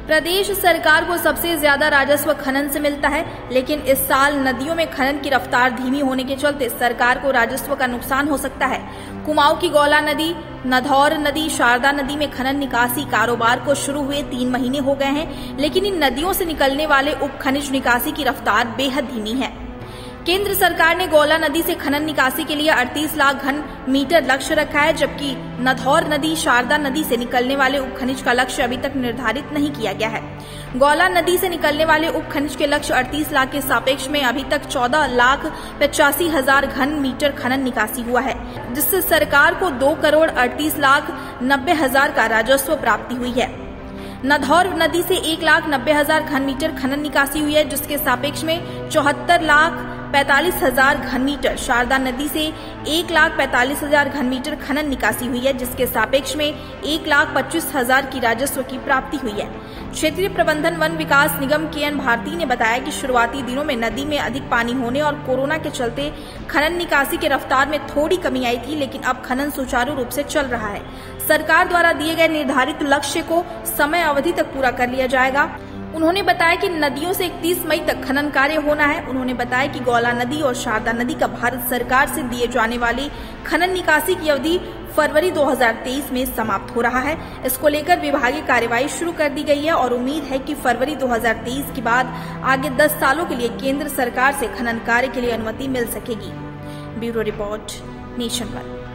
प्रदेश सरकार को सबसे ज्यादा राजस्व खनन से मिलता है, लेकिन इस साल नदियों में खनन की रफ्तार धीमी होने के चलते सरकार को राजस्व का नुकसान हो सकता है। कुमाऊं की गौला नदी, नधौर नदी, शारदा नदी में खनन निकासी कारोबार को शुरू हुए 3 महीने हो गए हैं, लेकिन इन नदियों से निकलने वाले उप खनिज निकासी की रफ्तार बेहद धीमी है। केंद्र सरकार ने गौला नदी से खनन निकासी के लिए 38 लाख घन मीटर लक्ष्य रखा है, जबकि नधौर नदी, शारदा नदी से निकलने वाले उप खनिज का लक्ष्य अभी तक निर्धारित नहीं किया गया है। गौला नदी से निकलने वाले उप खनिज के लक्ष्य 38 लाख के सापेक्ष में अभी तक 14,85,000 घन मीटर खनन निकासी हुआ है, जिससे सरकार को 2,38,90,000 का राजस्व प्राप्ति हुई है। नधौर नदी से 1,90,000 घन मीटर खनन निकासी हुई है, जिसके सापेक्ष में 74,45,000 घन मीटर। शारदा नदी से 1,45,000 घन मीटर खनन निकासी हुई है, जिसके सापेक्ष में 1,25,000 की राजस्व की प्राप्ति हुई है। क्षेत्रीय प्रबंधन वन विकास निगम KN भारती ने बताया कि शुरुआती दिनों में नदी में अधिक पानी होने और कोरोना के चलते खनन निकासी की रफ्तार में थोड़ी कमी आई थी, लेकिन अब खनन सुचारू रूप से चल रहा है। सरकार द्वारा दिए गए निर्धारित लक्ष्य को समय अवधि तक पूरा कर लिया जाएगा। उन्होंने बताया कि नदियों से 31 मई तक खनन कार्य होना है। उन्होंने बताया कि गौला नदी और शारदा नदी का भारत सरकार से दिए जाने वाली खनन निकासी की अवधि फरवरी 2023 में समाप्त हो रहा है। इसको लेकर विभागीय कार्यवाही शुरू कर दी गई है और उम्मीद है कि फरवरी 2023 के बाद आगे 10 सालों के लिए केंद्र सरकार से खनन कार्य के लिए अनुमति मिल सकेगी। Bureau report, nation one.